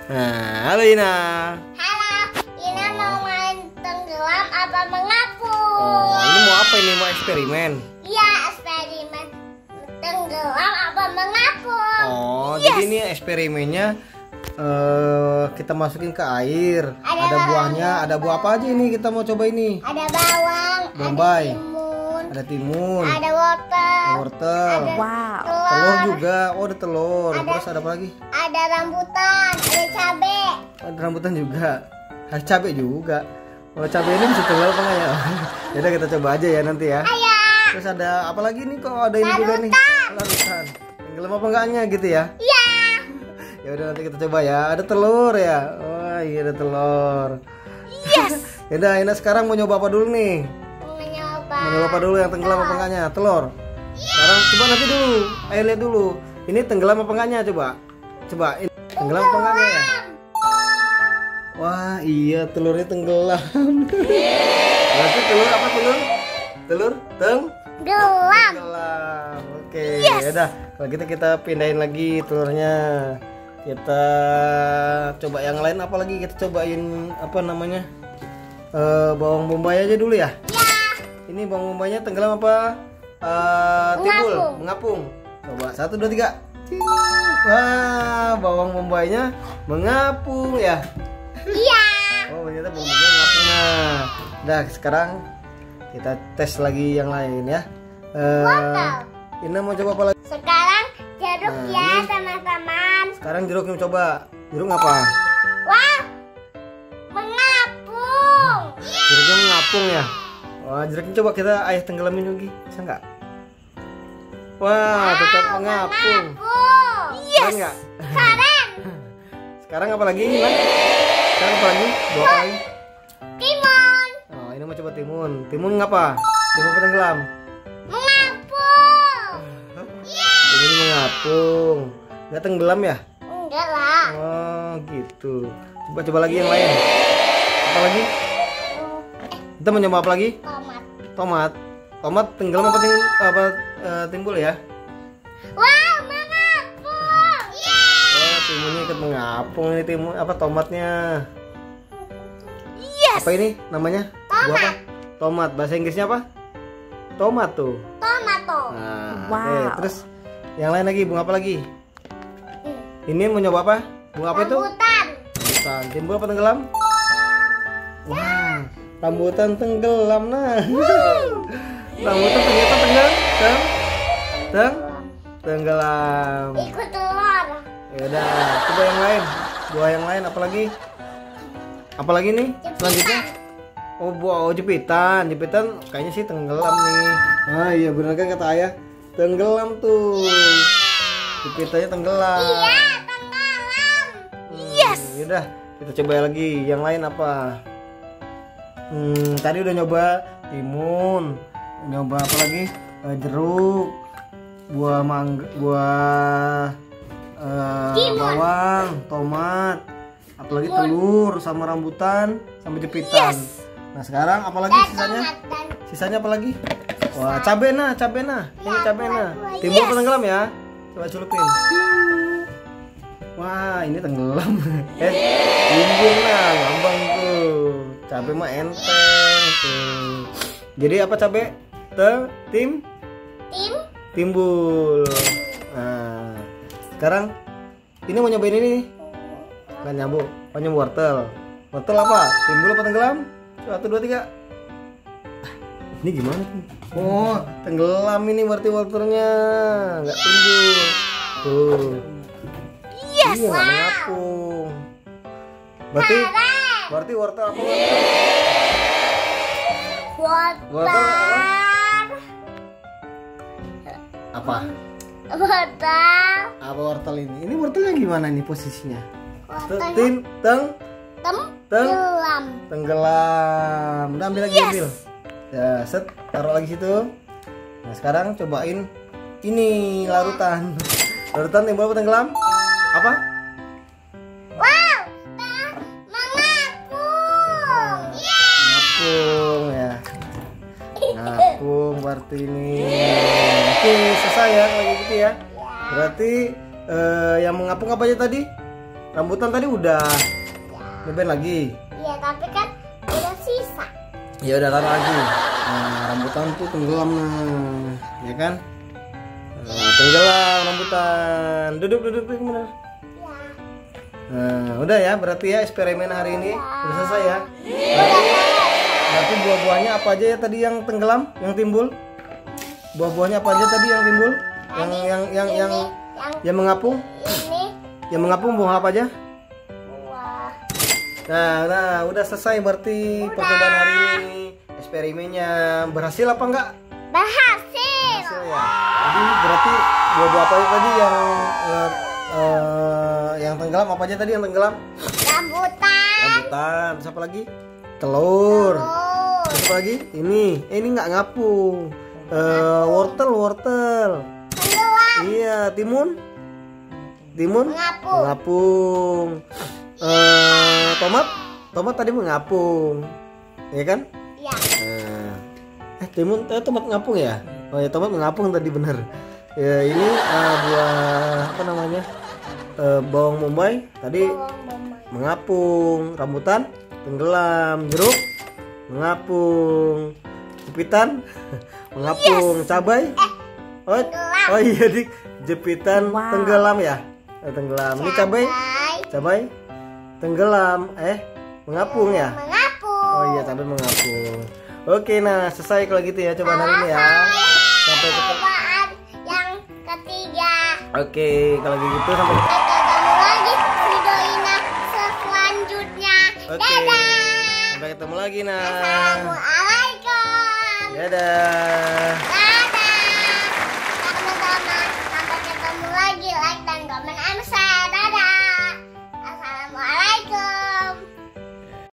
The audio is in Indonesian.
Nah, halo Ina. Halo, Ina mau main tenggelam apa mengapung? Oh, ini mau apa ini? Mau eksperimen? Iya, eksperimen tenggelam apa mengapung? Oh, jadi ini eksperimennya kita masukin ke air. Ada buahnya, ada buah apa aja ini kita mau coba ini? Ada bawang, Bombay, ada timun, ada ada wortel, wow, telur juga. Oh, ada telur. Terus ada apa lagi? ada rambutan, ada cabe. Ada rambutan juga. Ada cabai juga. Kalau cabai ini bisa tenggelam apa enggak ya? Yaudah kita coba aja ya nanti ya. Ayo. Terus ada apa lagi nih? Kok ada ini juga nih? Larutan. Tenggelam apa enggaknya gitu ya? Iya. Ya udah nanti kita coba ya. Ada telur ya. Wah, iya ada telur. Yes. Yaudah, Ina sekarang mau nyoba apa dulu nih? Mau nyoba apa dulu yang tenggelam apa enggaknya? Telur. Sekarang coba nanti dulu. Ayo lihat dulu. Ini tenggelam apa enggaknya coba? Coba ini tenggelam apa enggaknya ya? Wah, iya telurnya tenggelam. Berarti telur apa telur? Telur Tenggelam. tenggelam. Oke, yaudah. Kalau gitu kita pindahin lagi telurnya. Kita coba yang lain apa lagi? Kita cobain apa namanya? Bawang bombay aja dulu ya. Ya. Ini bawang bombaynya tenggelam apa? Timbul, mengapung. Coba 1, 2, 3. Wah, bawang bombaynya mengapung ya. Iya. Oh, ternyata bawang bombay mengapung. Nah, udah sekarang kita tes lagi yang lain ya. Ina mau coba apa lagi? Sekarang jeruk ya ini. teman-teman. Sekarang jeruknya coba. Jeruk apa? Wah, mengapung. Jeruknya mengapung ya. Wah, jeruknya coba kita ayah tenggelamin lagi. Bisa nggak? Wah, tetap mengapung. Keren nggak? Keren. Sekarang apa lagi? Sekarang apa lagi? Dua apa lagi? Timun. Oh, ini mau coba timun. Timun ngapa? Timun apa tenggelam? Mengapung. Timun mengapung. Nggak tenggelam ya? Enggak lah. Oh, gitu. Coba lagi yang lain. Apa lagi? Kita mau nyoba apa lagi? Tomat. Tomat. Tomat tenggelam apa timbul ya? Wow, mengapung. Oh, timunnya ikut mengapung ini timun apa tomatnya? Yes. Apa ini namanya? Buah apa? Tomat. Bahasa Inggrisnya apa? Tomat tuh. Tomato. Nah, terus yang lain lagi bunga apa lagi? Ini mau nyoba apa? Bunga apa itu? Rambutan. Rambutan. Timbul apa tenggelam? Wah, rambutan tenggelam nah. Rambutan ternyata tenggelam. Ikut telur. Ya udah, coba yang lain. Buah yang lain apalagi? Apalagi nih? Selanjutnya? Oh, buah jepitan. Jepitan kayaknya sih tenggelam nih. Ah iya benar kan kata ayah. Tenggelam tuh. Jepitannya tenggelam. Iya, tenggelam. Yaudah, kita coba lagi. Yang lain apa? Tadi udah nyoba timun. Nyoba apa lagi? Jeruk. Buah mangga, bawang, tomat, apalagi telur sama rambutan sama jepitan. Nah sekarang apalagi sisanya? Sisanya apa lagi? Wah cabai nah. Ini cabai nah. Timbul apa tenggelam ya? Coba celupin. Wah ini tenggelam. Timbul nah, ngambang tuh. Cabai mah enteng tuh. Jadi apa cabai? Timbul. Nah, sekarang ini mau nyobain ini nih. Nggak nyambung. Mau nyoba wortel. Wortel apa? Timbul apa tenggelam? 1, 2, 3. Ini gimana tuh? Oh, tenggelam ini berarti wortelnya. Nggak timbul. Tuh. Iya, nggak mengapung. Berarti wortel apa? Wortel apa? Apa? Wortel. Apa wortel ini? Ini wortelnya gimana nih posisinya? Tenggelam. Tenggelam. Udah ambil lagi ambil. Ya, set, taruh lagi situ. Nah, sekarang cobain ini larutan. Larutan timbul apa tenggelam? Apa? Wow, mengapung. Ngapung ya. Ngapung berarti ini. Oke, selesai ya kalau gitu ya. Berarti yang mengapung apa aja tadi? Rambutan tadi udah. Ya. Nyobain lagi. Iya, tapi kan udah sisa. Ya udah taruh lagi. Nah, rambutan tuh tenggelam nah, ya kan? Nah, tenggelam rambutan. Duduk bener. Ya. Nah, udah ya, berarti ya eksperimen hari ini udah selesai ya. Berarti buah-buahnya apa aja ya tadi yang tenggelam, yang timbul? Buah-buahnya apa aja tadi yang timbul? Yang mengapung? Ini Yang mengapung buah apa aja? buah. Nah, udah selesai berarti percobaan hari ini. Eksperimennya berhasil apa enggak? Berhasil. Berhasil ya. Jadi berarti buah-buah apa aja tadi yang tenggelam, apa aja tadi yang tenggelam? Rambutan. Rambutan, terus apa lagi? Telur. Oh. Terus apa lagi? Ini nggak ngapung. Wortel. Tenggelam. Iya, timun. Mengapung. Mengapung. Tomat tadi mengapung. Iya kan? Ya. Tomat ngapung ya? Oh ya, tomat mengapung tadi benar. Ya, ini buah apa namanya? Bawang bombay tadi Bawang bombay. mengapung, rambutan tenggelam, jeruk mengapung, jepitan mengapung, cabai oh iya dik, jepitan tenggelam ya, tenggelam. Ini cabai tenggelam, mengapung ya. Mengapung. Oh iya, cabai mengapung. Oke, nah selesai kalau gitu ya cobaan hari ini ya. Sampai ketemu. Cobaan yang ketiga. Oke, kalau gitu sampai Ketemu lagi video ini selanjutnya. Oke. Dadah. Sampai ketemu lagi nah. Assalamualaikum. Dadah.